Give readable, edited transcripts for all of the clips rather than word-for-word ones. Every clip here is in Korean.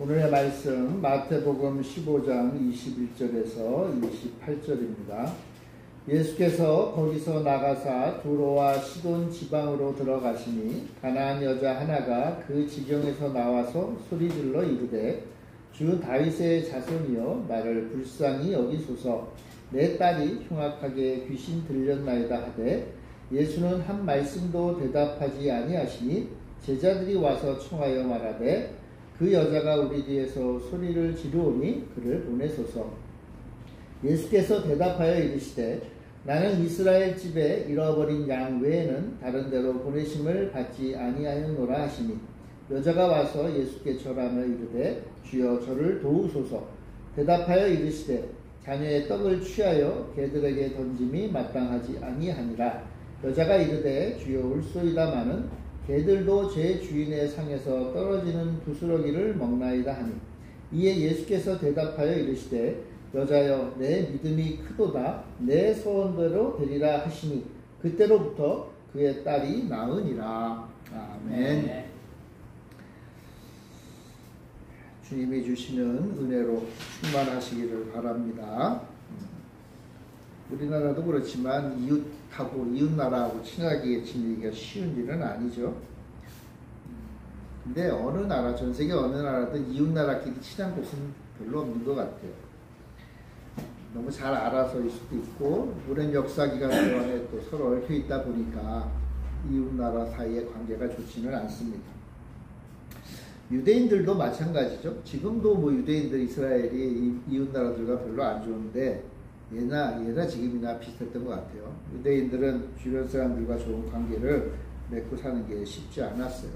오늘의 말씀 마태복음 15장 21절에서 28절입니다. 예수께서 거기서 나가사 두로와 시돈 지방으로 들어가시니 가나안 여자 하나가 그 지경에서 나와서 소리질러 이르되 주 다윗의 자손이여 나를 불쌍히 여기소서 내 딸이 흉악하게 귀신 들렸나이다 하되 예수는 한 말씀도 대답하지 아니하시니 제자들이 와서 청하여 말하되 그 여자가 우리 뒤에서 소리를 지르오니 그를 보내소서. 예수께서 대답하여 이르시되 나는 이스라엘 집에 잃어버린 양 외에는 다른 데로 보내심을 받지 아니하였노라 하시니 여자가 와서 예수께 절하며 이르되 주여 저를 도우소서. 대답하여 이르시되 자녀의 떡을 취하여 개들에게 던짐이 마땅하지 아니하니라. 여자가 이르되 주여 올소이다마는 개들도 제 주인의 상에서 떨어지는 부스러기를 먹나이다 하니 이에 예수께서 대답하여 이르시되 여자여 내 믿음이 크도다 내 소원대로 되리라 하시니 그때로부터 그의 딸이 나으니라. 아멘. 네. 주님이 주시는 은혜로 충만하시기를 바랍니다. 우리나라도 그렇지만 이웃나라하고 친하게 지내기가 쉬운 일은 아니죠. 근데 어느 나라, 전 세계 어느 나라든 이웃나라끼리 친한 곳은 별로 없는 것 같아요. 너무 잘 알아서일 수도 있고 오랜 역사기간 동안에 또 서로 얽혀 있다 보니까 이웃나라 사이의 관계가 좋지는 않습니다. 유대인들도 마찬가지죠. 지금도 뭐 유대인들 이스라엘이 이웃나라들과 별로 안 좋은데 예나 지금이나 비슷했던 것 같아요. 유대인들은 주변 사람들과 좋은 관계를 맺고 사는 게 쉽지 않았어요.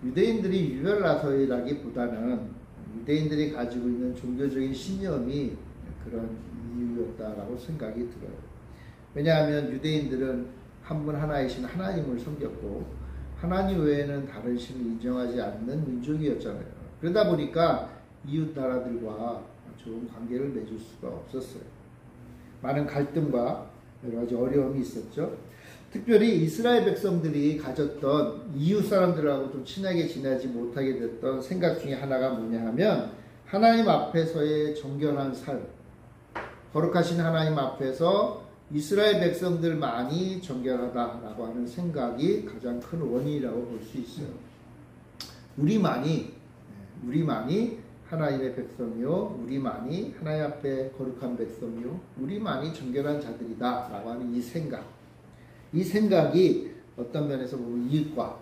유대인들이 유별나서라기보다는 유대인들이 가지고 있는 종교적인 신념이 그런 이유였다라고 생각이 들어요. 왜냐하면 유대인들은 한 분 하나이신 하나님을 섬겼고 하나님 외에는 다른 신을 인정하지 않는 민족이었잖아요. 그러다 보니까 이웃 나라들과 좋은 관계를 맺을 수가 없었어요. 많은 갈등과 여러 가지 어려움이 있었죠. 특별히 이스라엘 백성들이 가졌던 이웃 사람들하고 좀 친하게 지내지 못하게 됐던 생각 중에 하나가 뭐냐 하면 하나님 앞에서의 정결한 삶, 거룩하신 하나님 앞에서 이스라엘 백성들만이 정결하다라고 하는 생각이 가장 큰 원인이라고 볼 수 있어요. 우리만이 하나님의 백성이요 우리만이 하나님 앞에 거룩한 백성이요 우리만이 정결한 자들이다 라고 하는 이 생각이 어떤 면에서 보면 이웃과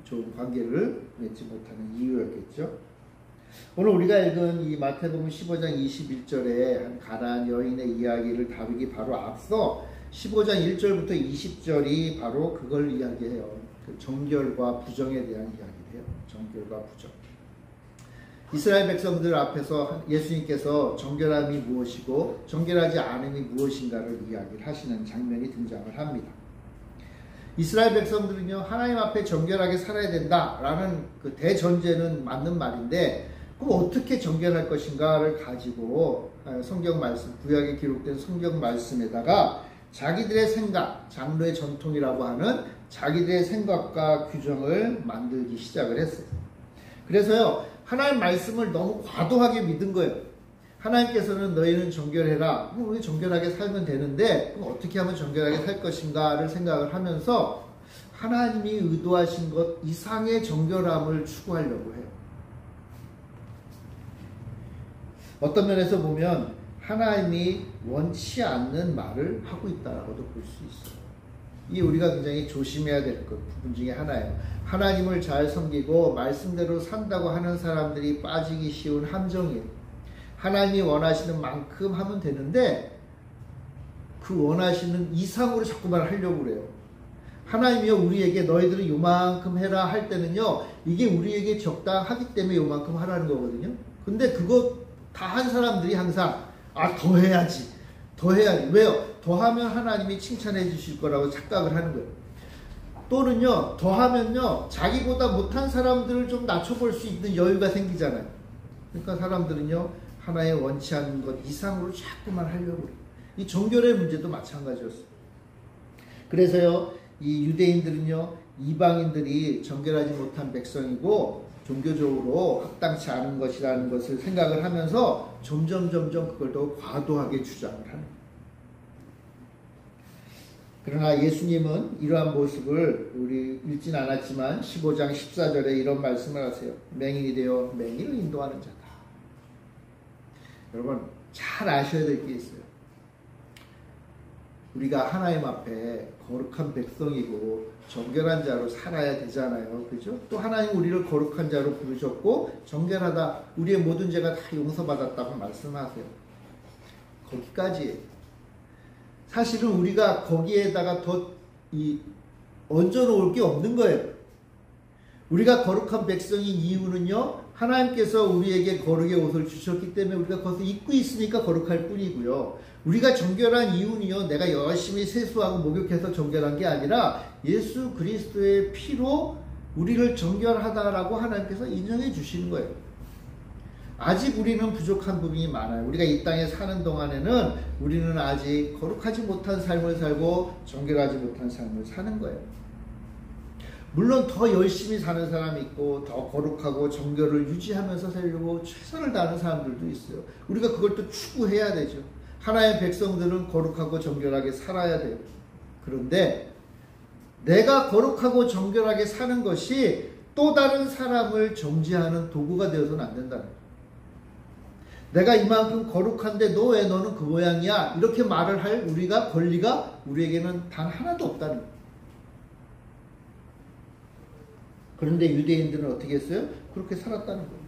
좋은 관계를 맺지 못하는 이유였겠죠. 오늘 우리가 읽은 이 마태복음 15장 21절의 한 가나안 여인의 이야기를 다루기 바로 앞서 15장 1절부터 20절이 바로 그걸 이야기해요. 그 정결과 부정에 대한 이야기를 해요. 정결과 부정. 이스라엘 백성들 앞에서 예수님께서 정결함이 무엇이고 정결하지 않음이 무엇인가를 이야기를 하시는 장면이 등장을 합니다. 이스라엘 백성들은요 하나님 앞에 정결하게 살아야 된다라는 그 대전제는 맞는 말인데 그럼 어떻게 정결할 것인가를 가지고 성경 말씀, 구약에 기록된 성경 말씀에다가 자기들의 생각, 장로의 전통이라고 하는 자기들의 생각과 규정을 만들기 시작을 했어요. 그래서요 하나님 말씀을 너무 과도하게 믿은 거예요. 하나님께서는 너희는 정결해라. 그럼 우리 정결하게 살면 되는데 그럼 어떻게 하면 정결하게 살 것인가를 생각을 하면서 하나님이 의도하신 것 이상의 정결함을 추구하려고 해요. 어떤 면에서 보면 하나님이 원치 않는 말을 하고 있다라고도 볼 수 있어요. 이 우리가 굉장히 조심해야 될 부분 중에 하나예요. 하나님을 잘 섬기고 말씀대로 산다고 하는 사람들이 빠지기 쉬운 함정이에요. 하나님이 원하시는 만큼 하면 되는데 그 원하시는 이상으로 자꾸만 하려고 그래요. 하나님이요 우리에게 너희들은 요만큼 해라 할 때는요 이게 우리에게 적당하기 때문에 요만큼 하라는 거거든요. 근데 그거 다 한 사람들이 항상 더 해야지 왜요? 더하면 하나님이 칭찬해 주실 거라고 착각을 하는 거예요. 또는요 더하면요 자기보다 못한 사람들을 좀 낮춰볼 수 있는 여유가 생기잖아요. 그러니까 사람들은요 하나의 원치 않는 것 이상으로 자꾸만 하려고 해요. 이 정결의 문제도 마찬가지였어요. 그래서요 이 유대인들은요 이방인들이 정결하지 못한 백성이고 종교적으로 합당치 않은 것이라는 것을 생각을 하면서 점점 그걸 더 과도하게 주장을 하는 거예요. 그러나 예수님은 이러한 모습을 우리 읽진 않았지만 15장 14절에 이런 말씀을 하세요. 맹인이 되어 맹인을 인도하는 자다. 여러분 잘 아셔야 될 게 있어요. 우리가 하나님 앞에 거룩한 백성이고 정결한 자로 살아야 되잖아요. 그죠? 또 하나님 우리를 거룩한 자로 부르셨고 정결하다 우리의 모든 죄가 다 용서받았다고 말씀하세요. 거기까지예요. 사실은 우리가 거기에다가 더 얹어놓을 게 없는 거예요. 우리가 거룩한 백성인 이유는요, 하나님께서 우리에게 거룩의 옷을 주셨기 때문에 우리가 거기서 입고 있으니까 거룩할 뿐이고요. 우리가 정결한 이유는요, 내가 열심히 세수하고 목욕해서 정결한 게 아니라 예수 그리스도의 피로 우리를 정결하다라고 하나님께서 인정해 주시는 거예요. 아직 우리는 부족한 부분이 많아요. 우리가 이 땅에 사는 동안에는 우리는 아직 거룩하지 못한 삶을 살고 정결하지 못한 삶을 사는 거예요. 물론 더 열심히 사는 사람이 있고 더 거룩하고 정결을 유지하면서 살려고 최선을 다하는 사람들도 있어요. 우리가 그걸 또 추구해야 되죠. 하나님의 백성들은 거룩하고 정결하게 살아야 돼요. 그런데 내가 거룩하고 정결하게 사는 것이 또 다른 사람을 정죄하는 도구가 되어서는 안 된다는 거예요. 내가 이만큼 거룩한데 너 왜 너는 그 모양이야? 이렇게 말을 할 권리가 우리에게는 단 하나도 없다는 거예요. 그런데 유대인들은 어떻게 했어요? 그렇게 살았다는 거예요.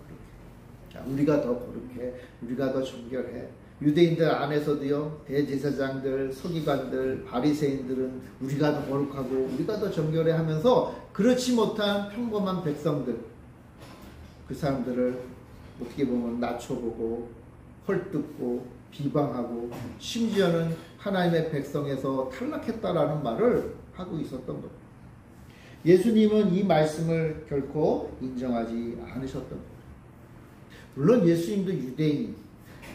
자, 우리가 더 거룩해. 우리가 더 정결해. 유대인들 안에서도요. 대제사장들, 서기관들, 바리새인들은 우리가 더 거룩하고 우리가 더 정결해 하면서 그렇지 못한 평범한 백성들 그 사람들을 어떻게 보면 낮춰보고 헐뜯고 비방하고 심지어는 하나님의 백성에서 탈락했다라는 말을 하고 있었던 거예요. 예수님은 이 말씀을 결코 인정하지 않으셨던 거예요. 물론 예수님도 유대인,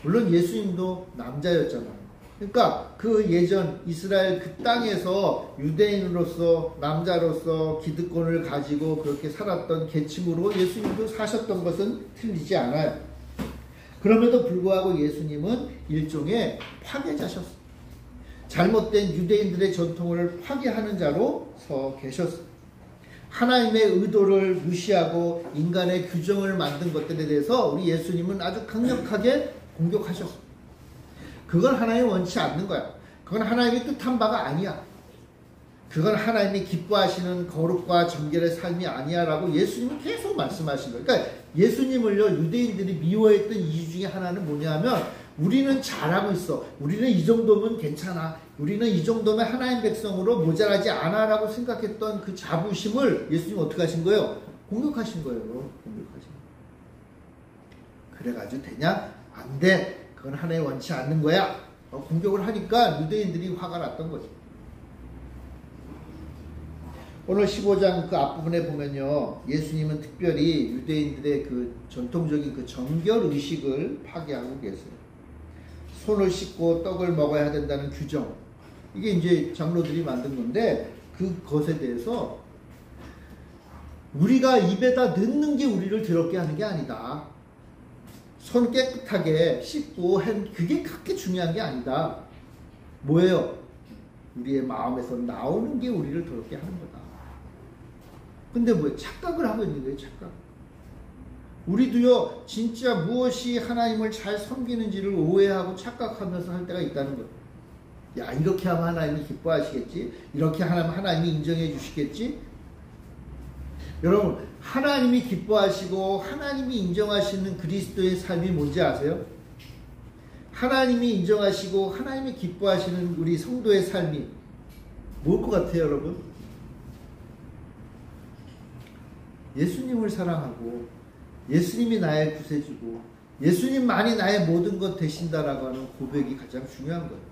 물론 예수님도 남자였잖아요. 그러니까 그 예전 이스라엘 그 땅에서 유대인으로서 남자로서 기득권을 가지고 그렇게 살았던 계층으로 예수님도 사셨던 것은 틀리지 않아요. 그럼에도 불구하고 예수님은 일종의 파괴자셨어요. 잘못된 유대인들의 전통을 파괴하는 자로 서 계셨어요. 하나님의 의도를 무시하고 인간의 규정을 만든 것들에 대해서 우리 예수님은 아주 강력하게 공격하셨어요. 그건 하나님이 원치 않는 거야. 그건 하나님이 뜻한 바가 아니야. 그건 하나님이 기뻐하시는 거룩과 정결의 삶이 아니야 라고 예수님은 계속 말씀하신 거예요. 그러니까 예수님을요 유대인들이 미워했던 이유 중에 하나는 뭐냐면 우리는 잘하고 있어. 우리는 이 정도면 괜찮아. 우리는 이 정도면 하나님 백성으로 모자라지 않아 라고 생각했던 그 자부심을 예수님은 어떻게 하신 거예요? 공격하신 거예요. 공격하신 거예요. 그래가지고 되냐? 안 돼. 그건 하나님 원치 않는 거야. 공격을 하니까 유대인들이 화가 났던 거죠. 오늘 15장 그 앞부분에 보면요. 예수님은 특별히 유대인들의 그 전통적인 그 정결 의식을 파괴하고 계세요. 손을 씻고 떡을 먹어야 된다는 규정. 이게 이제 장로들이 만든 건데 그것에 대해서 우리가 입에다 넣는 게 우리를 더럽게 하는 게 아니다. 손 깨끗하게 씻고 그게 그렇게 중요한 게 아니다. 뭐예요? 우리의 마음에서 나오는 게 우리를 더럽게 하는 거다. 근데 뭐예요? 착각을 하고 있는 거예요. 착각. 우리도요 진짜 무엇이 하나님을 잘 섬기는지를 오해하고 착각하면서 할 때가 있다는 거예요. 야 이렇게 하면 하나님이 기뻐하시겠지? 이렇게 하면 하나님이 인정해 주시겠지? 여러분 하나님이 기뻐하시고 하나님이 인정하시는 그리스도의 삶이 뭔지 아세요? 하나님이 인정하시고 하나님이 기뻐하시는 우리 성도의 삶이 뭘 것 같아요 여러분? 예수님을 사랑하고 예수님이 나의 구세주고 예수님만이 나의 모든 것 되신다라고 하는 고백이 가장 중요한 거예요.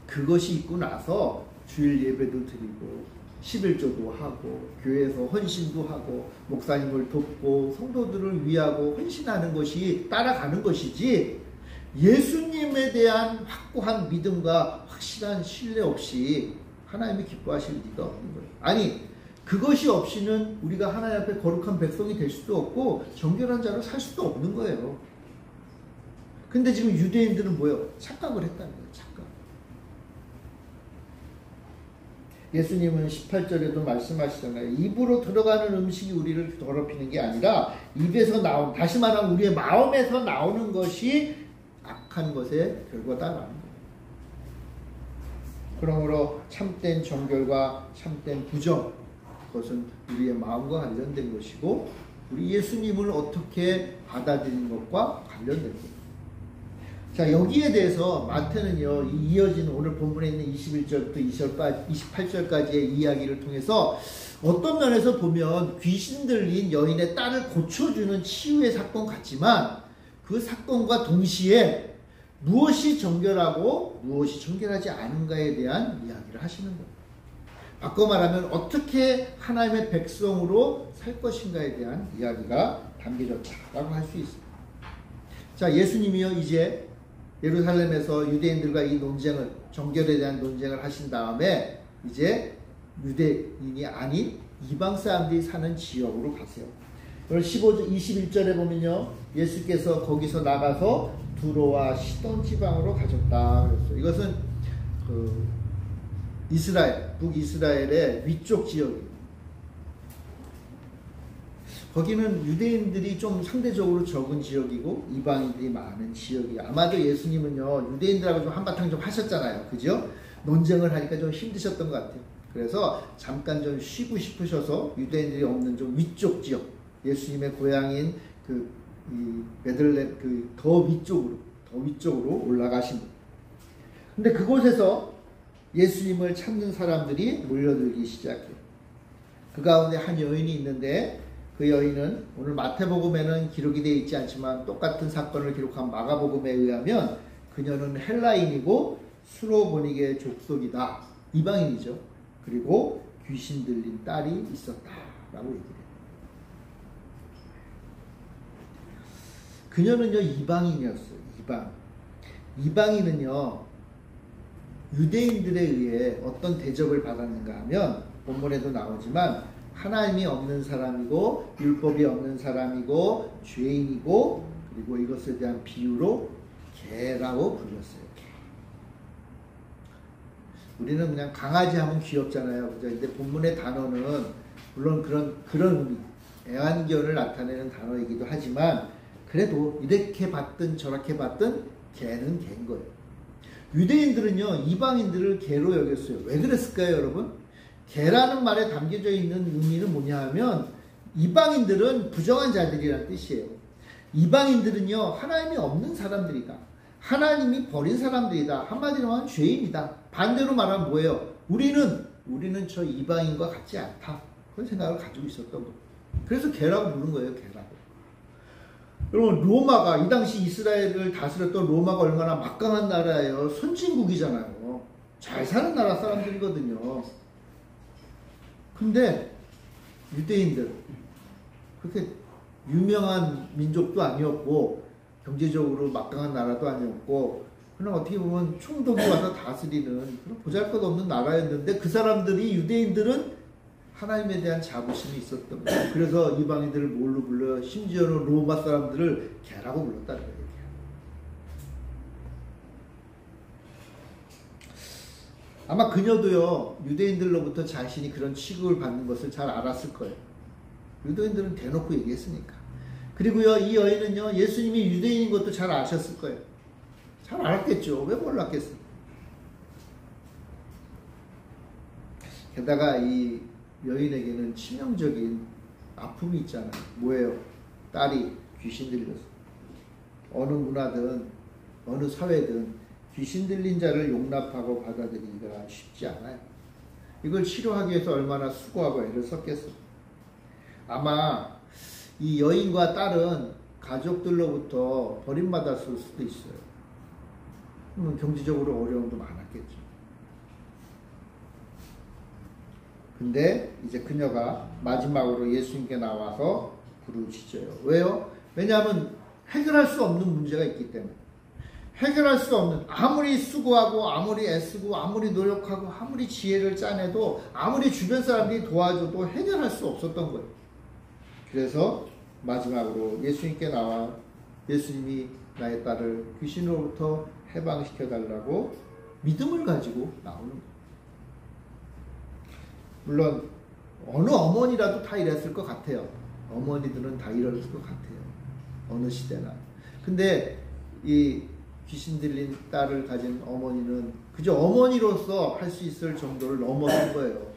그것이 있고 나서 주일 예배도 드리고 11조도 하고 교회에서 헌신도 하고 목사님을 돕고 성도들을 위하고 헌신하는 것이 따라가는 것이지 예수님에 대한 확고한 믿음과 확실한 신뢰 없이 하나님이 기뻐하실 리가 없는 거예요. 아니 그것이 없이는 우리가 하나님 앞에 거룩한 백성이 될 수도 없고 정결한 자로 살 수도 없는 거예요. 근데 지금 유대인들은 뭐예요? 착각을 했다는 거예요. 착각. 예수님은 18절에도 말씀하시잖아요. 입으로 들어가는 음식이 우리를 더럽히는 게 아니라 입에서 나온, 다시 말하면 우리의 마음에서 나오는 것이 악한 것의 결과다라는 거예요. 그러므로 참된 정결과 참된 부정, 그것은 우리의 마음과 관련된 것이고 우리 예수님을 어떻게 받아들이는 것과 관련된 거예요. 자, 여기에 대해서 마태는요, 이어지는 오늘 본문에 있는 21절부터 28절까지의 이야기를 통해서 어떤 면에서 보면 귀신 들린 여인의 딸을 고쳐주는 치유의 사건 같지만 그 사건과 동시에 무엇이 정결하고 무엇이 정결하지 않은가에 대한 이야기를 하시는 거예요. 바꿔 말하면 어떻게 하나님의 백성으로 살 것인가에 대한 이야기가 담겨졌다라고 할 수 있습니다. 자, 예수님이요, 이제 예루살렘에서 유대인들과 이 논쟁을, 정결에 대한 논쟁을 하신 다음에 이제 유대인이 아닌 이방 사람들이 사는 지역으로 가세요. 그걸 21절에 보면요, 예수께서 거기서 나가서 두로와 시돈 지방으로 가셨다 그랬어요. 이것은 이스라엘, 북이스라엘의 위쪽 지역입니다. 거기는 유대인들이 좀 상대적으로 적은 지역이고 이방인들이 많은 지역이에요. 아마도 예수님은요, 유대인들하고 좀 한바탕 좀 하셨잖아요. 그죠? 논쟁을 하니까 좀 힘드셨던 것 같아요. 그래서 잠깐 좀 쉬고 싶으셔서 유대인들이 없는 좀 위쪽 지역, 예수님의 고향인 베들레헴 더 위쪽으로 올라가십니다. 근데 그곳에서 예수님을 찾는 사람들이 몰려들기 시작해요. 그 가운데 한 여인이 있는데 그 여인은 오늘 마태복음에는 기록이 되어 있지 않지만 똑같은 사건을 기록한 마가복음에 의하면 그녀는 헬라인이고 수로보니게 족속이다. 이방인이죠. 그리고 귀신 들린 딸이 있었다라고 얘기해요. 그녀는요, 이방인이었어요. 이방인은요, 유대인들에 의해 어떤 대접을 받았는가 하면 본문에도 나오지만 하나님이 없는 사람이고 율법이 없는 사람이고 죄인이고, 그리고 이것에 대한 비유로 개라고 불렸어요. 개. 우리는 그냥 강아지 하면 귀엽잖아요. 그죠? 근데 본문의 단어는 물론 그런 의미, 애완견을 나타내는 단어이기도 하지만 그래도 이렇게 봤든 저렇게 봤든 개는 개인 거예요. 유대인들은요, 이방인들을 개로 여겼어요. 왜 그랬을까요, 여러분? 개라는 말에 담겨져 있는 의미는 뭐냐 하면 이방인들은 부정한 자들이라는 뜻이에요. 이방인들은요, 하나님이 없는 사람들이다. 하나님이 버린 사람들이다. 한마디로 하면 죄인이다. 반대로 말하면 뭐예요? 우리는 저 이방인과 같지 않다. 그런 생각을 가지고 있었던 거예요. 그래서 개라고 부른 거예요, 개라고. 여러분, 로마가, 이 당시 이스라엘을 다스렸던 로마가 얼마나 막강한 나라예요. 선진국이잖아요. 잘 사는 나라 사람들이거든요. 근데 유대인들, 그렇게 유명한 민족도 아니었고 경제적으로 막강한 나라도 아니었고 그냥 어떻게 보면 총독이 와서 다스리는 그런 보잘것없는 나라였는데 그 사람들이, 유대인들은 하나님에 대한 자부심이 있었던 거예요. 그래서 이방인들을 뭘로 불러요? 심지어는 로마 사람들을 개라고 불렀다는 거예요. 아마 그녀도요, 유대인들로부터 자신이 그런 취급을 받는 것을 잘 알았을 거예요. 유대인들은 대놓고 얘기했으니까. 그리고요, 이 여인은요, 예수님이 유대인인 것도 잘 아셨을 거예요. 잘 알았겠죠. 왜 몰랐겠어요? 게다가 이 여인에게는 치명적인 아픔이 있잖아요. 뭐예요? 딸이 귀신 들렸어. 어느 문화든 어느 사회든 귀신 들린 자를 용납하고 받아들이기가 쉽지 않아요. 이걸 치료하기 위해서 얼마나 수고하고 애를 썼겠어요. 아마 이 여인과 딸은 가족들로부터 버림받았을 수도 있어요. 경제적으로 어려움도 많았겠죠. 근데 이제 그녀가 마지막으로 예수님께 나와서 부르짖어요. 왜요? 왜냐하면 해결할 수 없는 문제가 있기 때문에. 해결할 수 없는, 아무리 수고하고 아무리 애쓰고 아무리 노력하고 아무리 지혜를 짜내도 아무리 주변 사람들이 도와줘도 해결할 수 없었던 거예요. 그래서 마지막으로 예수님께 나와 예수님이 나의 딸을 귀신으로부터 해방시켜 달라고 믿음을 가지고 나오는 거예요. 물론 어느 어머니라도 다 이랬을 것 같아요. 어머니들은 다 이랬을 것 같아요. 어느 시대나. 근데 이 귀신 들린 딸을 가진 어머니는 그저 어머니로서 할 수 있을 정도를 넘어선 거예요.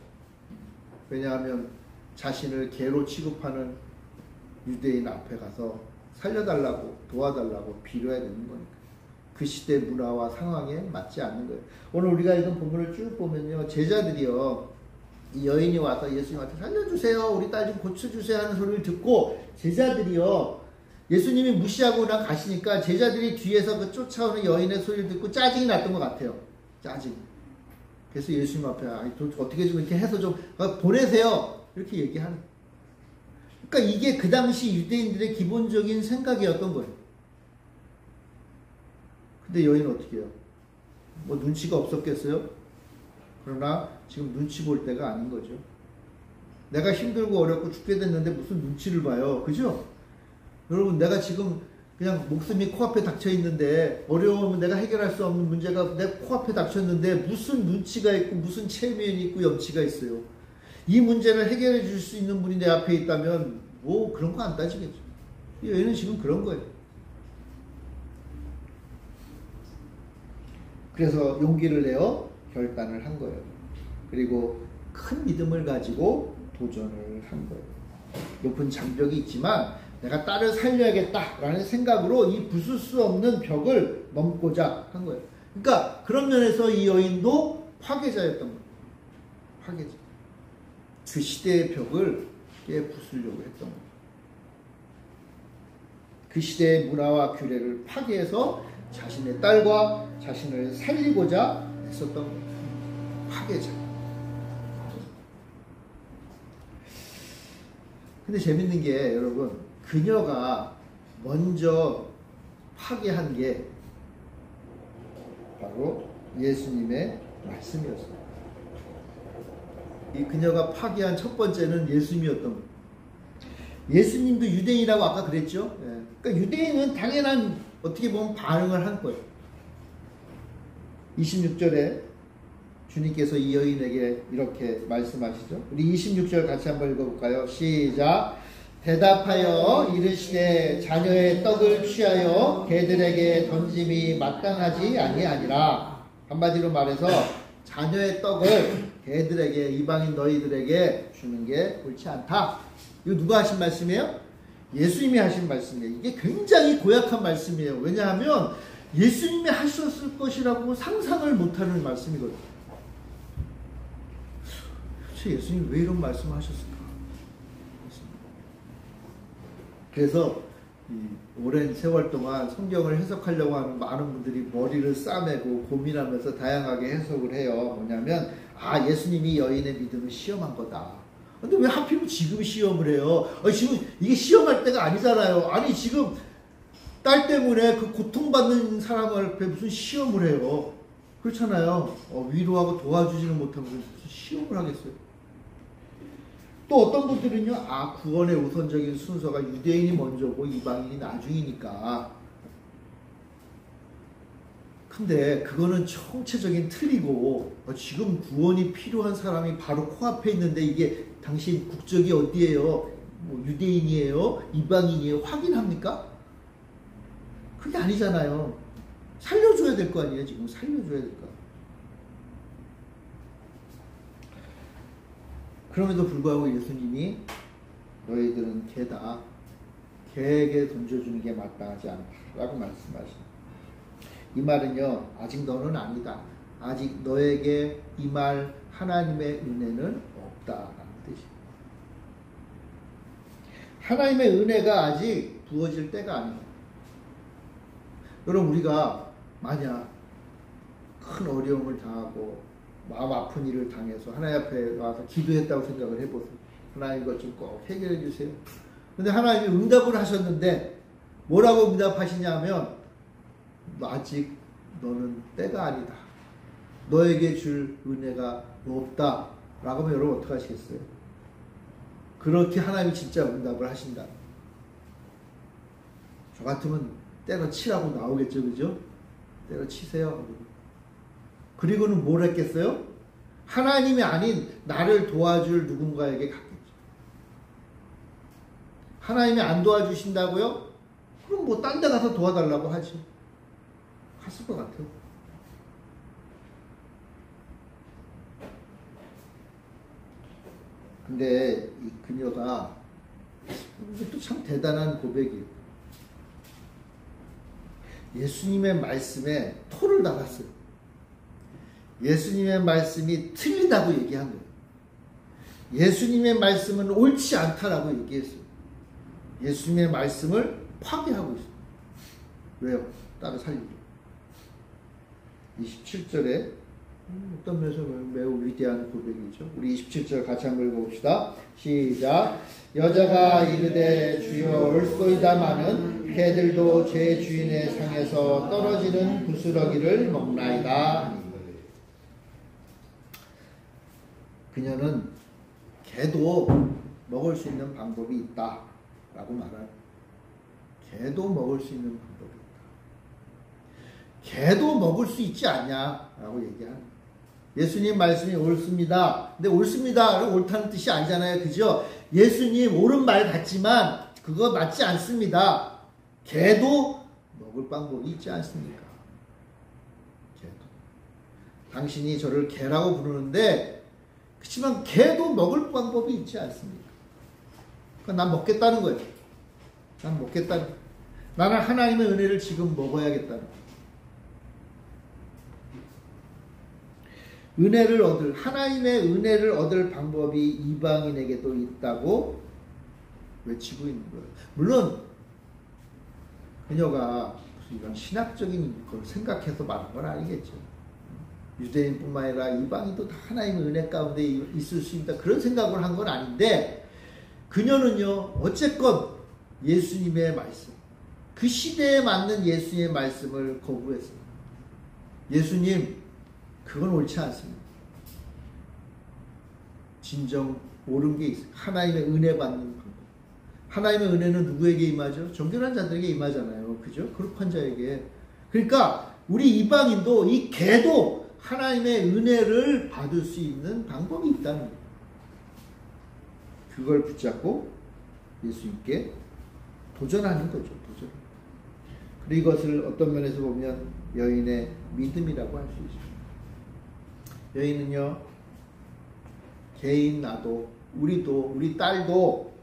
왜냐하면 자신을 개로 취급하는 유대인 앞에 가서 살려달라고 도와달라고 빌어야 되는 거니까. 그 시대 문화와 상황에 맞지 않는 거예요. 오늘 우리가 이런 본문을 쭉 보면요, 제자들이요, 이 여인이 와서 예수님한테 살려주세요, 우리 딸 좀 고쳐주세요 하는 소리를 듣고 제자들이요, 예수님이 무시하고 가시니까 제자들이 뒤에서 그 쫓아오는 여인의 소리를 듣고 짜증이 났던 것 같아요. 짜증. 그래서 예수님 앞에 어떻게 좀 이렇게 해서 좀 보내세요, 이렇게 얘기하는. 그러니까 이게 그 당시 유대인들의 기본적인 생각이었던 거예요. 근데 여인은 어떻게 해요? 뭐 눈치가 없었겠어요? 그러나 지금 눈치 볼 때가 아닌 거죠. 내가 힘들고 어렵고 죽게 됐는데 무슨 눈치를 봐요. 그죠? 여러분, 내가 지금 그냥 목숨이 코앞에 닥쳐 있는데, 어려우면 내가 해결할 수 없는 문제가 내 코앞에 닥쳤는데 무슨 눈치가 있고 무슨 체면이 있고 염치가 있어요. 이 문제를 해결해 줄 수 있는 분이 내 앞에 있다면 뭐 그런 거 안 따지겠죠. 얘는 지금 그런 거예요. 그래서 용기를 내어 결단을 한 거예요. 그리고 큰 믿음을 가지고 도전을 한 거예요. 높은 장벽이 있지만 내가 딸을 살려야겠다라는 생각으로 이 부술 수 없는 벽을 넘고자 한 거예요. 그러니까 그런 면에서 이 여인도 파괴자였던 거예요. 파괴자. 그 시대의 벽을 깨부수려고 했던 거예요. 그 시대의 문화와 규례를 파괴해서 자신의 딸과 자신을 살리고자 했었던 거예요. 파괴자. 근데 재밌는 게 여러분, 그녀가 먼저 파괴한 게 바로 예수님의 말씀이었어요. 이 그녀가 파괴한 첫 번째는 예수님이었던 거예요. 예수님도 유대인이라고 아까 그랬죠. 그러니까 유대인은 당연한 어떻게 보면 반응을 한 거예요. 26절에 주님께서 이 여인에게 이렇게 말씀하시죠. 우리 26절 같이 한번 읽어볼까요? 시작. 대답하여 이르시되 자녀의 떡을 취하여 개들에게 던짐이 마땅하지 아니하니라. 한마디로 말해서 자녀의 떡을 개들에게, 이방인 너희들에게 주는 게 옳지 않다. 이거 누가 하신 말씀이에요? 예수님이 하신 말씀이에요. 이게 굉장히 고약한 말씀이에요. 왜냐하면 예수님이 하셨을 것이라고 상상을 못하는 말씀이거든요. 도대체 예수님이 왜 이런 말씀을 하셨을까? 그래서 오랜 세월 동안 성경을 해석하려고 하는 많은 분들이 머리를 싸매고 고민하면서 다양하게 해석을 해요. 뭐냐면, 예수님이 여인의 믿음을 시험한 거다. 근데 왜 하필이면 지금 시험을 해요? 지금 이게 시험할 때가 아니잖아요. 아니, 지금 딸 때문에 그 고통받는 사람을 앞에 무슨 시험을 해요? 그렇잖아요. 위로하고 도와주지는 못하고 무슨 시험을 하겠어요? 또 어떤 분들은요, 구원의 우선적인 순서가 유대인이 먼저고 이방인이 나중이니까. 근데 그거는 총체적인 틀이고, 지금 구원이 필요한 사람이 바로 코앞에 있는데 이게 당신 국적이 어디예요? 뭐 유대인이에요? 이방인이에요? 확인합니까? 그게 아니잖아요. 살려줘야 될 거 아니에요? 지금 살려줘야 될 거. 그럼에도 불구하고 예수님이 너희들은 개다. 개에게 던져주는 게 마땅하지 않다라고 말씀하십니다. 이 말은요, 아직 너는 아니다. 아직 너에게 임할 하나님의 은혜는 없다라는 뜻입니다. 하나님의 은혜가 아직 부어질 때가 아닙니다. 여러분, 우리가 만약 큰 어려움을 당하고 마음 아픈 일을 당해서 하나님 앞에 와서 기도했다고 생각을 해보세요. 하나님 이것 좀 꼭 해결해 주세요. 근데 하나님이 응답을 하셨는데 뭐라고 응답하시냐 하면 아직 너는 때가 아니다. 너에게 줄 은혜가 없다. 라고 하면 여러분 어떻게 하시겠어요? 그렇게 하나님이 진짜 응답을 하신다. 저 같으면 때려치라고 나오겠죠. 그죠? 때려치세요. 그리고는 뭘 했겠어요? 하나님이 아닌 나를 도와줄 누군가에게 갔겠죠. 하나님이 안 도와주신다고요? 그럼 뭐 딴 데 가서 도와달라고 하지. 갔을 것 같아요. 근데 이 그녀가 이것도 참 대단한 고백이에요. 예수님의 말씀에 토를 달았어요. 예수님의 말씀이 틀리다고 얘기한 거예요. 예수님의 말씀은 옳지 않다라고 얘기했어요. 예수님의 말씀을 파괴하고 있어요. 왜요? 따로 살리죠. 27절에 어떤 면에서 매우 위대한 고백이죠. 우리 27절 같이 한번 읽어봅시다. 시작. 여자가 이르되 주여 올소이다마는 개들도 제 주인의 상에서 떨어지는 부스러기를 먹나이다. 그녀는 개도 먹을 수 있는 방법이 있다 라고 말하는, 개도 먹을 수 있는 방법이 있다. 개도 먹을 수 있지 않냐 라고 얘기하는, 예수님 말씀이 옳습니다. 근데 옳습니다 옳다는 뜻이 아니잖아요. 그죠? 예수님 옳은 말 같지만 그거 맞지 않습니다. 개도 먹을 방법이 있지 않습니까? 개도. 당신이 저를 개라고 부르는데 그렇지만 개도 먹을 방법이 있지 않습니까? 그러니까 난 먹겠다는 거예요. 난 먹겠다는 거예요. 나는 하나님의 은혜를 지금 먹어야겠다는 거예요. 은혜를 얻을, 하나님의 은혜를 얻을 방법이 이방인에게도 있다고 외치고 있는 거예요. 물론 그녀가 무슨 이런 신학적인 걸 생각해서 말한 건 아니겠죠. 유대인뿐만 아니라 이방인도 다 하나님의 은혜 가운데 있을 수 있다, 그런 생각을 한 건 아닌데, 그녀는요 어쨌건 예수님의 말씀, 그 시대에 맞는 예수님의 말씀을 거부했어요. 예수님 그건 옳지 않습니다. 진정 옳은 게 있어요. 하나님의 은혜 받는 방법. 하나님의 은혜는 누구에게 임하죠? 정결한 자들에게 임하잖아요. 그죠? 거룩한 자에게. 그러니까 우리 이방인도, 이 개도 하나님의 은혜를 받을 수 있는 방법이 있다는 거예요. 그걸 붙잡고 예수님께 도전하는 거죠. 도전. 그리고 이것을 어떤 면에서 보면 여인의 믿음이라고 할 수 있죠. 여인은요, 개인 나도, 우리도, 우리 딸도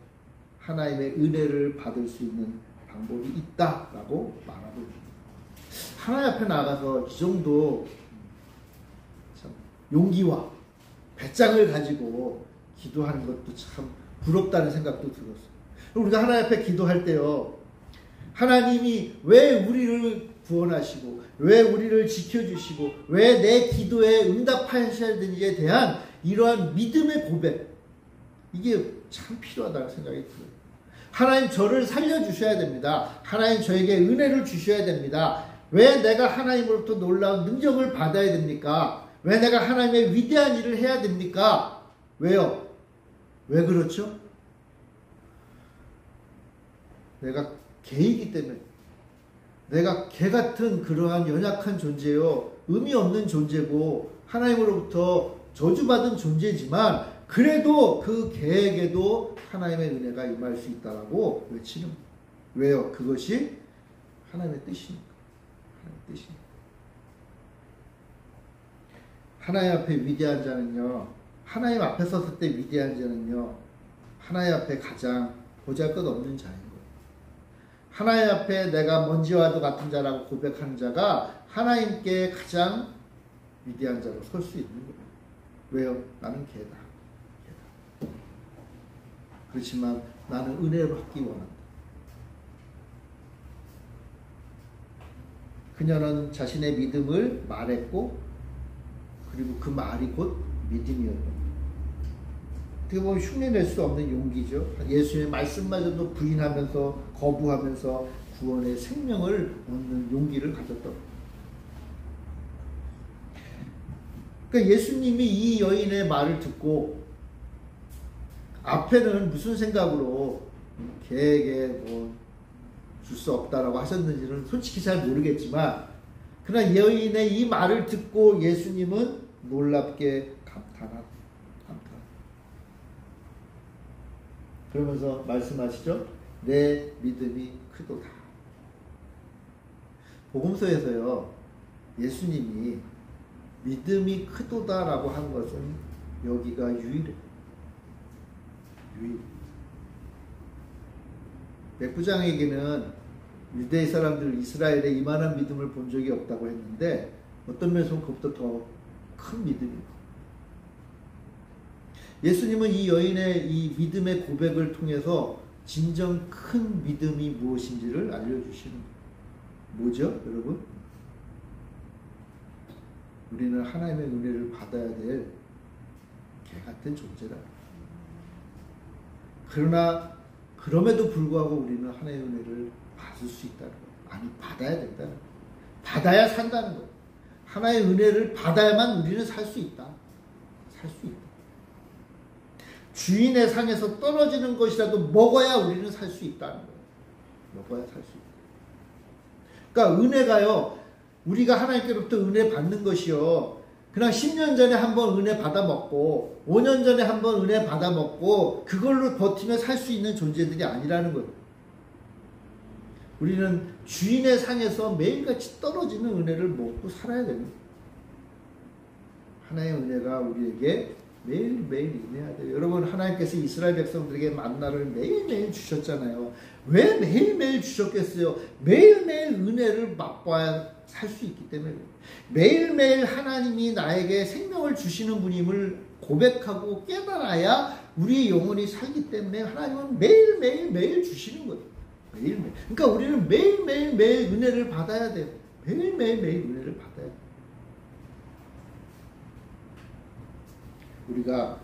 하나님의 은혜를 받을 수 있는 방법이 있다라고 말하고 있습니다. 하나님 앞에 나가서 이 정도 참 용기와 배짱을 가지고 기도하는 것도 참 부럽다는 생각도 들었어요. 우리가 하나님 앞에 기도할 때요, 하나님이 왜 우리를 구원하시고 왜 우리를 지켜주시고 왜 내 기도에 응답하셔야 되는지에 대한 이러한 믿음의 고백, 이게 참 필요하다는 생각이 들어요. 하나님 저를 살려주셔야 됩니다. 하나님 저에게 은혜를 주셔야 됩니다. 왜 내가 하나님으로부터 놀라운 능력을 받아야 됩니까? 왜 내가 하나님의 위대한 일을 해야 됩니까? 왜요? 왜 그렇죠? 내가 개이기 때문에, 내가 개 같은 그러한 연약한 존재요, 의미 없는 존재고 하나님으로부터 저주받은 존재지만 그래도 그 개에게도 하나님의 은혜가 임할 수 있다라고 외치는 거예요. 왜요? 그것이 하나님의 뜻이니까. 하나님의 뜻이니까. 하나님 앞에 위대한 자는요, 하나님 앞에 섰을 때 위대한 자는요, 하나님 앞에 가장 보잘것없는 자예요. 하나님 앞에 내가 먼지와도 같은 자라고 고백하는 자가 하나님께 가장 위대한 자로 설 수 있는 거예요. 왜요? 나는 개다. 그렇지만 나는 은혜를 받기 원한다. 그녀는 자신의 믿음을 말했고, 그리고 그 말이 곧 믿음이었다. 어떻게 보면 흉내낼 수 없는 용기죠. 예수의 말씀마저도 부인하면서 거부하면서 구원의 생명을 얻는 용기를 가졌다고. 그러니까 예수님이 이 여인의 말을 듣고 앞에는 무슨 생각으로 걔에게 뭐 줄 수 없다라고 하셨는지는 솔직히 잘 모르겠지만, 그러나 여인의 이 말을 듣고 예수님은 놀랍게 감탄하다. 그러면서 말씀하시죠. 내 믿음이 크도다. 복음서에서요, 예수님이 믿음이 크도다라고 한 것은 여기가 유일해. 백부장에게는 유대 사람들 이스라엘에 이만한 믿음을 본 적이 없다고 했는데 어떤 면에서는 그것보다 더 큰 믿음이에요. 예수님은 이 여인의 이 믿음의 고백을 통해서 진정 큰 믿음이 무엇인지를 알려주시는 거예요. 뭐죠, 여러분? 우리는 하나님의 은혜를 받아야 될 개 같은 존재다. 그러나 그럼에도 불구하고 우리는 하나님의 은혜를 받을 수 있다는 거예요. 아니, 받아야 된다는 거예요. 받아야 산다는 거예요. 하나의 은혜를 받아야만 우리는 살 수 있다. 살 수 있다. 주인의 상에서 떨어지는 것이라도 먹어야 우리는 살 수 있다는 거예요. 먹어야 살 수 있다. 그러니까 은혜가요, 우리가 하나님께로부터 은혜 받는 것이요, 그냥 10년 전에 한번 은혜 받아 먹고 5년 전에 한번 은혜 받아 먹고 그걸로 버티며 살 수 있는 존재들이 아니라는 거예요. 우리는 주인의 상에서 매일같이 떨어지는 은혜를 먹고 살아야 됩니다. 하나의 은혜가 우리에게 매일매일 임해야 돼요. 여러분, 하나님께서 이스라엘 백성들에게 만나를 매일매일 주셨잖아요. 왜 매일매일 주셨겠어요? 매일매일 은혜를 맛봐야 살 수 있기 때문에. 매일매일 하나님이 나에게 생명을 주시는 분임을 고백하고 깨달아야 우리의 영혼이 살기 때문에 하나님은 매일 주시는 거예요. 매일매일. 그러니까 우리는 매일 은혜를 받아야 돼요. 매일 은혜를 받아야 돼요. 우리가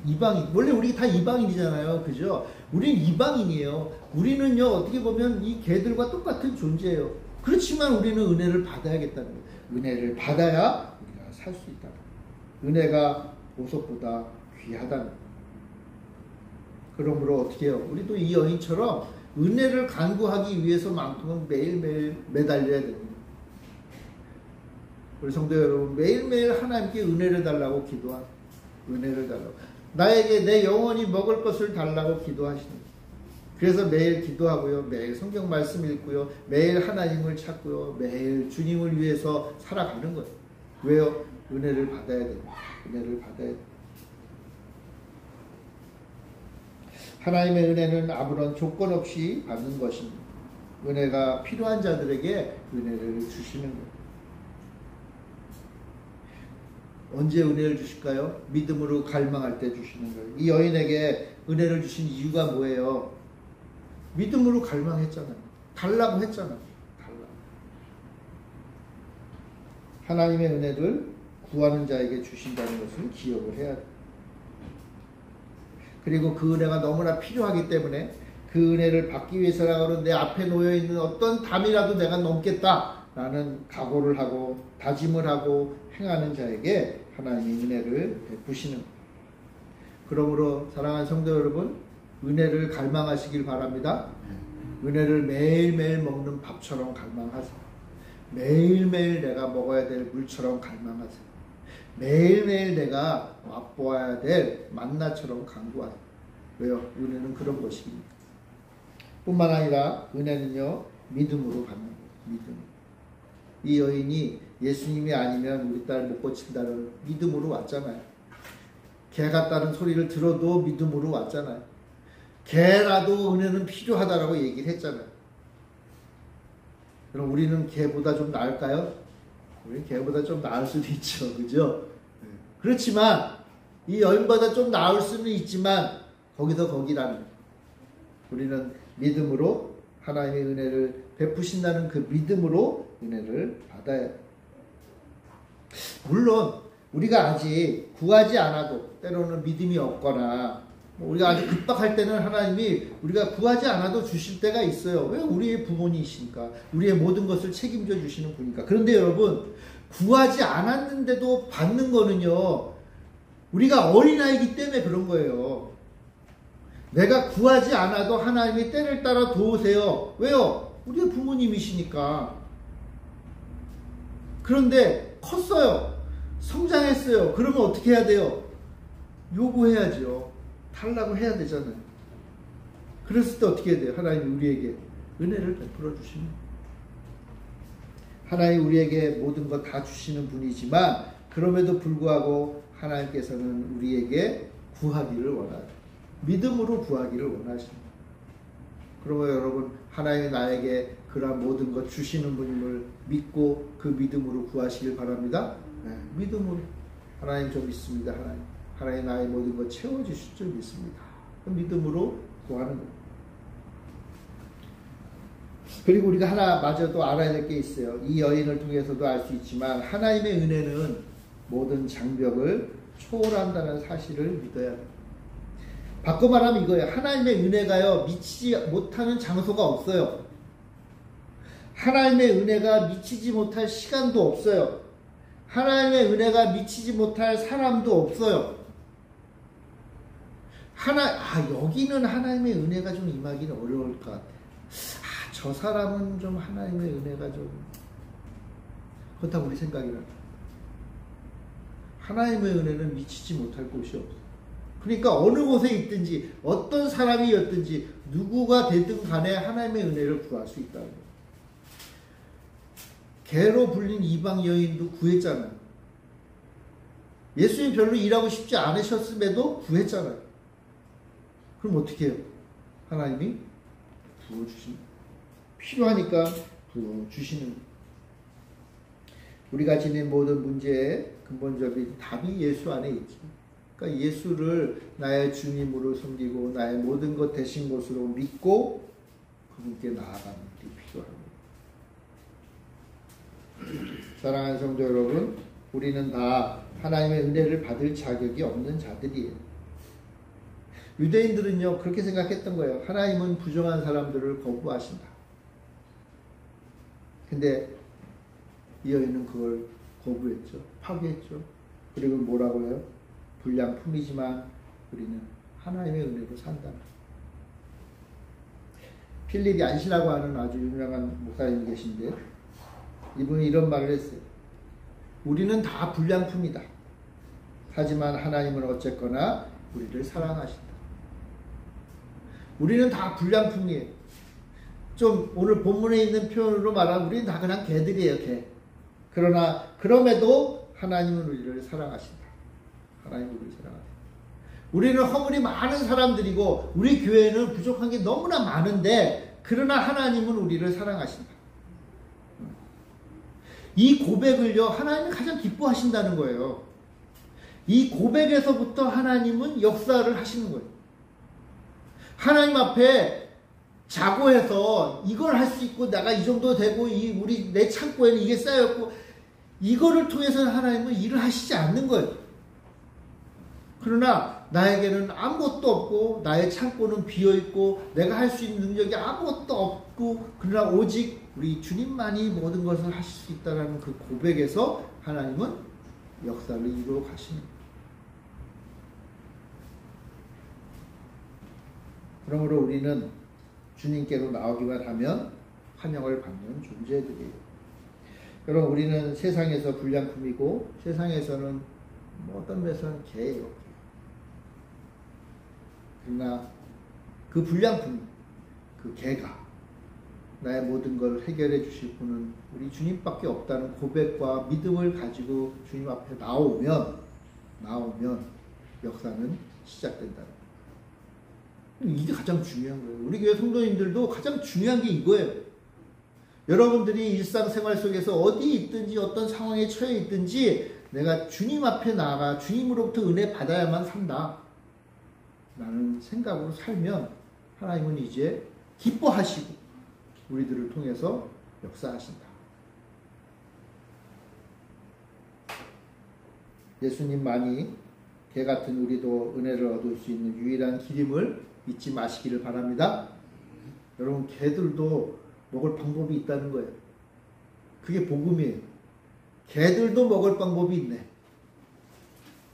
이방인, 원래 우리 다 이방인이잖아요. 그죠? 우린 이방인이에요. 우리는요, 어떻게 보면 이 개들과 똑같은 존재예요. 그렇지만 우리는 은혜를 받아야겠다는 거예요. 은혜를 받아야 우리가 살 수 있다는 거예요. 은혜가 보석보다 귀하다는 거예요. 그러므로 어떻게 해요? 우리도 이 여인처럼 은혜를 간구하기 위해서만큼은 매일매일 매달려야 됩니다. 우리 성도 여러분, 매일매일 하나님께 은혜를 달라고 기도하세요. 은혜를 달라고. 나에게 내 영혼이 먹을 것을 달라고 기도하시는 거예요. 그래서 매일 기도하고요. 매일 성경 말씀 읽고요. 매일 하나님을 찾고요. 매일 주님을 위해서 살아가는 거예요. 왜요? 은혜를 받아야 됩니다. 은혜를 받아야 돼요. 하나님의 은혜는 아무런 조건 없이 받는 것입니다. 은혜가 필요한 자들에게 은혜를 주시는 거예요. 언제 은혜를 주실까요? 믿음으로 갈망할 때 주시는 거예요. 이 여인에게 은혜를 주신 이유가 뭐예요? 믿음으로 갈망했잖아요. 달라고 했잖아요. 달라고. 하나님의 은혜를 구하는 자에게 주신다는 것을 기억을 해야 돼요. 그리고 그 은혜가 너무나 필요하기 때문에 그 은혜를 받기 위해서라고는 내 앞에 놓여있는 어떤 담이라도 내가 넘겠다라는 각오를 하고 다짐을 하고 행하는 자에게 하나님의 은혜를 베푸시는 거예요. 그러므로 사랑하는 성도 여러분, 은혜를 갈망하시길 바랍니다. 은혜를 매일매일 먹는 밥처럼 갈망하세요. 매일매일 내가 먹어야 될 물처럼 갈망하세요. 매일매일 내가 맛보아야 될 만나처럼 간구하세요. 왜요? 은혜는 그런 것입니다. 뿐만 아니라 은혜는요, 믿음으로 받는 거예요. 믿음. 이 여인이 예수님이 아니면 우리 딸 못 고친다는 믿음으로 왔잖아요. 개 같다는 소리를 들어도 믿음으로 왔잖아요. 개라도 은혜는 필요하다라고 얘기를 했잖아요. 그럼 우리는 개보다 좀 나을까요? 우리 개보다 좀 나을 수도 있죠. 그죠? 그렇지만 이 여인보다 좀 나을 수는 있지만 거기서 거기라는 거예요. 우리는 믿음으로 하나님의 은혜를 베푸신다는 그 믿음으로 은혜를 받아야 해요. 물론 우리가 아직 구하지 않아도 때로는 믿음이 없거나 우리가 아주 급박할 때는 하나님이 우리가 구하지 않아도 주실 때가 있어요. 왜? 우리의 부모님이시니까. 우리의 모든 것을 책임져 주시는 분이니까. 그런데 여러분, 구하지 않았는데도 받는 거는요, 우리가 어린아이기 때문에 그런 거예요. 내가 구하지 않아도 하나님이 때를 따라 도우세요. 왜요? 우리의 부모님이시니까. 그런데 컸어요. 성장했어요. 그러면 어떻게 해야 돼요? 요구해야죠. 달라고 해야 되잖아요. 그랬을 때 어떻게 해야 돼요? 하나님이 우리에게 은혜를 베풀어 주시는. 하나님이 우리에게 모든 것 다 주시는 분이지만 그럼에도 불구하고 하나님께서는 우리에게 구하기를 원하죠. 믿음으로 구하기를 원하십니다. 그러면 여러분, 하나님이 나에게 그러한 모든 것 주시는 분임을 믿고 그 믿음으로 구하시길 바랍니다. 네, 믿음으로. 하나님 좀 믿습니다. 하나님 나의 모든 것 채워주실 줄 믿습니다. 그 믿음으로 구하는 겁니다. 그리고 우리가 하나마저도 알아야 될 게 있어요. 이 여인을 통해서도 알 수 있지만 하나님의 은혜는 모든 장벽을 초월한다는 사실을 믿어야 합니다. 바꿔 말하면 이거예요. 하나님의 은혜가요, 미치지 못하는 장소가 없어요. 하나님의 은혜가 미치지 못할 시간도 없어요. 하나님의 은혜가 미치지 못할 사람도 없어요. 여기는 하나님의 은혜가 좀 임하기는 어려울 것 같아. 저 사람은 좀 하나님의 은혜가 좀 그렇다고 우리 생각이란. 하나님의 은혜는 미치지 못할 곳이 없어. 그러니까 어느 곳에 있든지 어떤 사람이었든지 누구가 되든 간에 하나님의 은혜를 구할 수 있다는 거예요. 개로 불린 이방 여인도 구했잖아요. 예수님 별로 일하고 싶지 않으셨음에도 구했잖아요. 그럼 어떻게 해요? 하나님이 부어주십니다. 필요하니까 부어주시는. 우리가 지닌 모든 문제의 근본적인 답이 예수 안에 있죠. 그러니까 예수를 나의 주님으로 섬기고 나의 모든 것 되신 것으로 믿고 그분께 나아가는 일이 필요합니다. 사랑하는 성도 여러분, 우리는 다 하나님의 은혜를 받을 자격이 없는 자들이에요. 유대인들은요, 그렇게 생각했던 거예요. 하나님은 부정한 사람들을 거부하신다. 근데 이 여인은 그걸 거부했죠. 파괴했죠. 그리고 뭐라고 해요? 불량품이지만 우리는 하나님의 은혜로 산다. 필립 얀시라고 하는 아주 유명한 목사님이 계신데 이분이 이런 말을 했어요. 우리는 다 불량품이다. 하지만 하나님은 어쨌거나 우리를 사랑하신다. 우리는 다 불량품이에요. 좀 오늘 본문에 있는 표현으로 말하면 우리는 다 그냥 개들이에요, 개. 그러나 그럼에도 하나님은 우리를 사랑하신다. 하나님은 우리를 사랑하신다. 우리는 허물이 많은 사람들이고 우리 교회는 부족한 게 너무나 많은데 그러나 하나님은 우리를 사랑하신다. 이 고백을요, 하나님이 가장 기뻐하신다는 거예요. 이 고백에서부터 하나님은 역사를 하시는 거예요. 하나님 앞에 자고해서 이걸 할 수 있고 내가 이 정도 되고 내 창고에는 이게 쌓였고 이거를 통해서는 하나님은 일을 하시지 않는 거예요. 그러나 나에게는 아무것도 없고 나의 창고는 비어있고 내가 할 수 있는 능력이 아무것도 없고 그러나 오직 우리 주님만이 모든 것을 하실 수 있다는 그 고백에서 하나님은 역사를 이루어 가시는 거예요. 그러므로 우리는 주님께로 나오기만 하면 환영을 받는 존재들이에요. 여러분, 우리는 세상에서 불량품이고 세상에서는 어떤 면에서는 개예요. 그러나 그 불량품, 그 개가 나의 모든 걸 해결해 주실 분은 우리 주님밖에 없다는 고백과 믿음을 가지고 주님 앞에 나오면 역사는 시작된다는 거예요. 이게 가장 중요한 거예요. 우리 교회 성도님들도 가장 중요한 게 이거예요. 여러분들이 일상생활 속에서 어디 있든지 어떤 상황에 처해 있든지 내가 주님 앞에 나아가 주님으로부터 은혜 받아야만 산다 라는 생각으로 살면 하나님은 이제 기뻐하시고 우리들을 통해서 역사하신다. 예수님만이 개 같은 우리도 은혜를 얻을 수 있는 유일한 길임을 잊지 마시기를 바랍니다. 여러분, 개들도 먹을 방법이 있다는 거예요. 그게 복음이에요. 개들도 먹을 방법이 있네.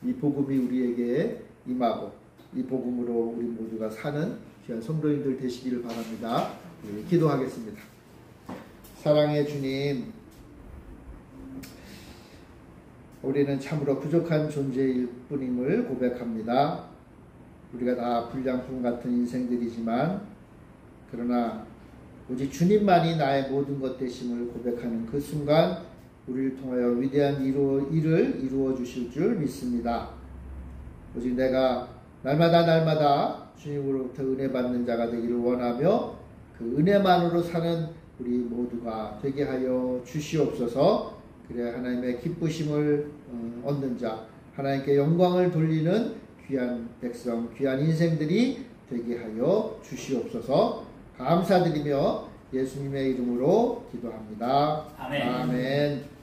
이 복음이 우리에게 임하고 이 복음으로 우리 모두가 사는 귀한 성도님들 되시기를 바랍니다. 기도하겠습니다. 사랑의 주님, 우리는 참으로 부족한 존재일 뿐임을 고백합니다. 우리가 다 불량품 같은 인생들이지만 그러나 오직 주님만이 나의 모든 것 되심을 고백하는 그 순간 우리를 통하여 위대한 일을 이루어 주실 줄 믿습니다. 오직 내가 날마다 주님으로부터 은혜 받는 자가 되기를 원하며 그 은혜만으로 사는 우리 모두가 되게 하여 주시옵소서. 그래 하나님의 기쁘심을 얻는 자, 하나님께 영광을 돌리는 귀한 백성, 귀한 인생들이 되게 하여 주시옵소서. 감사드리며 예수님의 이름으로 기도합니다. 아멘. 아멘.